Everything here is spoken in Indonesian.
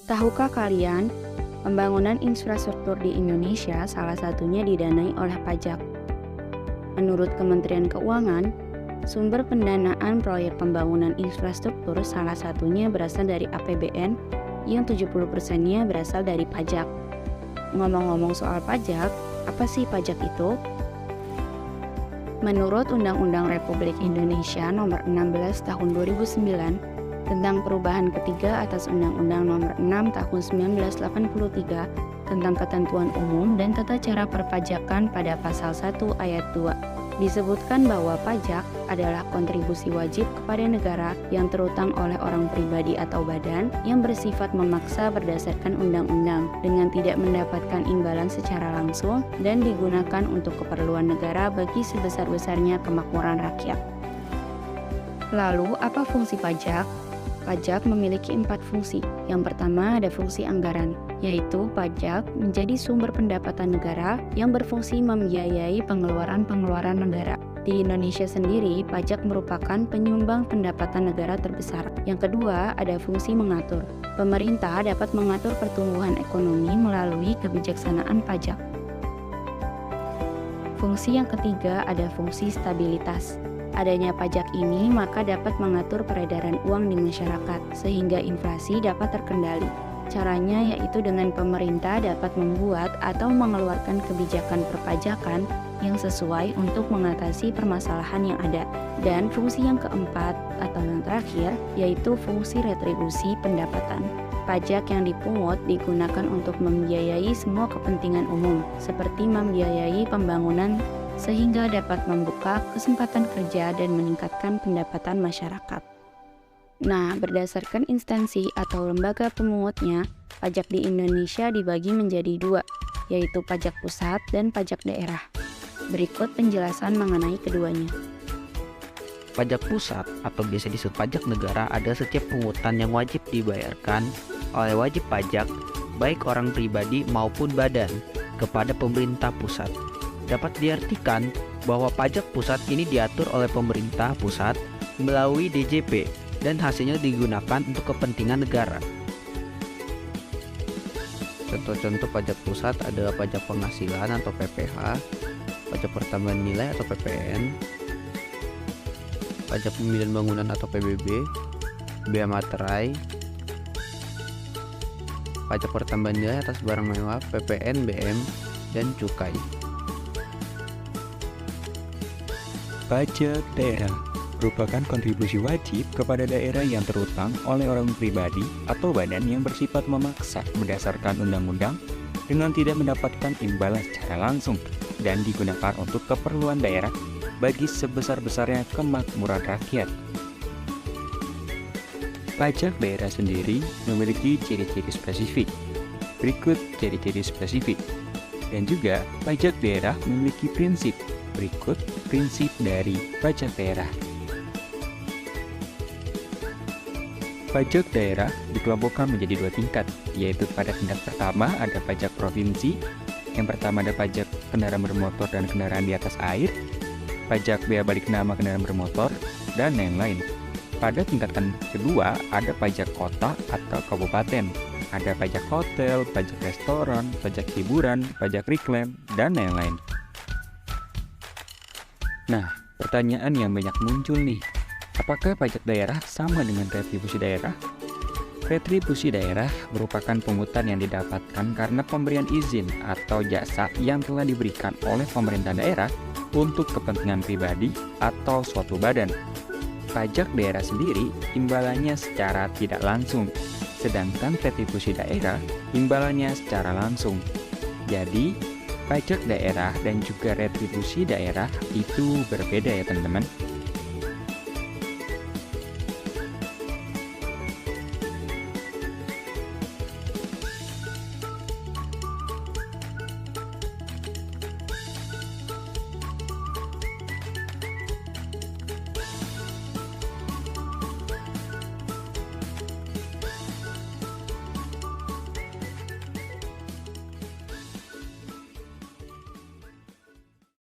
Tahukah kalian, pembangunan infrastruktur di Indonesia salah satunya didanai oleh pajak. Menurut Kementerian Keuangan, sumber pendanaan proyek pembangunan infrastruktur salah satunya berasal dari APBN yang 70%-nya berasal dari pajak. Ngomong-ngomong soal pajak, apa sih pajak itu? Menurut Undang-Undang Republik Indonesia Nomor 16 Tahun 2009 tentang perubahan ketiga atas Undang-Undang Nomor 6 Tahun 1983 tentang ketentuan umum dan tata cara perpajakan pada pasal 1 ayat 2, disebutkan bahwa pajak adalah kontribusi wajib kepada negara yang terutang oleh orang pribadi atau badan yang bersifat memaksa berdasarkan undang-undang dengan tidak mendapatkan imbalan secara langsung dan digunakan untuk keperluan negara bagi sebesar-besarnya kemakmuran rakyat. Lalu, apa fungsi pajak? Pajak memiliki 4 fungsi. Yang pertama ada fungsi anggaran, yaitu pajak menjadi sumber pendapatan negara yang berfungsi membiayai pengeluaran-pengeluaran negara. Di Indonesia sendiri, pajak merupakan penyumbang pendapatan negara terbesar. Yang kedua, ada fungsi mengatur. Pemerintah dapat mengatur pertumbuhan ekonomi melalui kebijaksanaan pajak. Fungsi yang ketiga ada fungsi stabilitas. Adanya pajak ini maka dapat mengatur peredaran uang di masyarakat sehingga inflasi dapat terkendali. Caranya yaitu dengan pemerintah dapat membuat atau mengeluarkan kebijakan perpajakan yang sesuai untuk mengatasi permasalahan yang ada. Dan fungsi yang keempat atau yang terakhir yaitu fungsi retribusi pendapatan. Pajak yang dipungut digunakan untuk membiayai semua kepentingan umum seperti membiayai pembangunan sehingga dapat membuka kesempatan kerja dan meningkatkan pendapatan masyarakat. Nah, berdasarkan instansi atau lembaga pemungutnya, pajak di Indonesia dibagi menjadi 2, yaitu pajak pusat dan pajak daerah. Berikut penjelasan mengenai keduanya. Pajak pusat atau biasa disebut pajak negara adalah setiap pungutan yang wajib dibayarkan oleh wajib pajak, baik orang pribadi maupun badan, kepada pemerintah pusat. Dapat diartikan bahwa pajak pusat ini diatur oleh pemerintah pusat melalui DJP dan hasilnya digunakan untuk kepentingan negara. Contoh-contoh pajak pusat adalah pajak penghasilan atau PPH, pajak pertambahan nilai atau PPN, pajak pemilihan bangunan atau PBB, bea materai, pajak pertambahan nilai atas barang mewah, PPN, BM, dan cukai. Pajak daerah merupakan kontribusi wajib kepada daerah yang terutang oleh orang pribadi atau badan yang bersifat memaksa berdasarkan undang-undang dengan tidak mendapatkan imbalan secara langsung dan digunakan untuk keperluan daerah bagi sebesar-besarnya kemakmuran rakyat. Pajak daerah sendiri memiliki ciri-ciri spesifik. Berikut ciri-ciri spesifik. Dan juga pajak daerah memiliki prinsip. Berikut prinsip dari pajak daerah. Pajak daerah dikelompokkan menjadi 2 tingkat, yaitu pada tingkat pertama ada pajak provinsi. Yang pertama ada pajak kendaraan bermotor dan kendaraan di atas air, pajak bea balik nama kendaraan bermotor, dan lain-lain. Pada tingkatan kedua ada pajak kota atau kabupaten. Ada pajak hotel, pajak restoran, pajak hiburan, pajak reklam, dan lain-lain. Nah, pertanyaan yang banyak muncul nih, apakah pajak daerah sama dengan retribusi daerah? Retribusi daerah merupakan pungutan yang didapatkan karena pemberian izin atau jasa yang telah diberikan oleh pemerintah daerah untuk kepentingan pribadi atau suatu badan. Pajak daerah sendiri imbalannya secara tidak langsung, sedangkan retribusi daerah imbalannya secara langsung. Jadi, pajak daerah dan juga retribusi daerah itu berbeda ya teman-teman.